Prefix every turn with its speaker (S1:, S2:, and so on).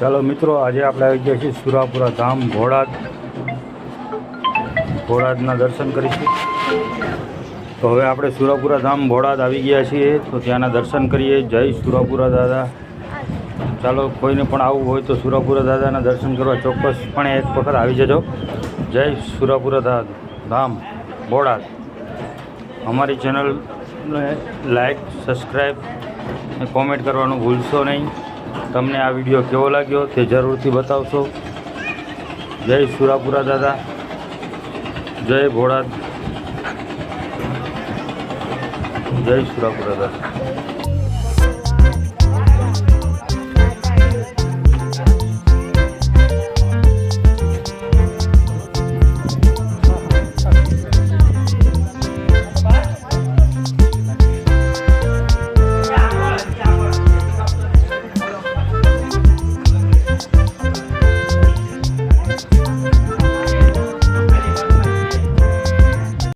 S1: ચાલો મિત્રો, આજે આપણે આવી ગયા છીએ સુરાપુરા ધામ ભોળાદના દર્શન કરીશું. તો હવે આપણે સુરાપુરા ધામ ભોળાદ આવી ગયા છીએ, તો ત્યાંના દર્શન કરીએ. જય સુરાપુરા દાદા. ચાલો, કોઈને પણ આવવું હોય તો સુરાપુરા દાદાના દર્શન કરવા ચોક્કસપણે એક વખત આવી જજો. જય સુરાપુરા ધામ ભોળાદ. અમારી ચેનલને લાઈક, સબસ્ક્રાઈબ અને કોમેન્ટ કરવાનું ભૂલશો નહીં. તમને આ વિડીયો કેવો લાગ્યો તે જરૂરથી બતાવશો. જય સુરાપુરા દાદા, જય ભોળાદ, જય સુરાપુરા દાદા.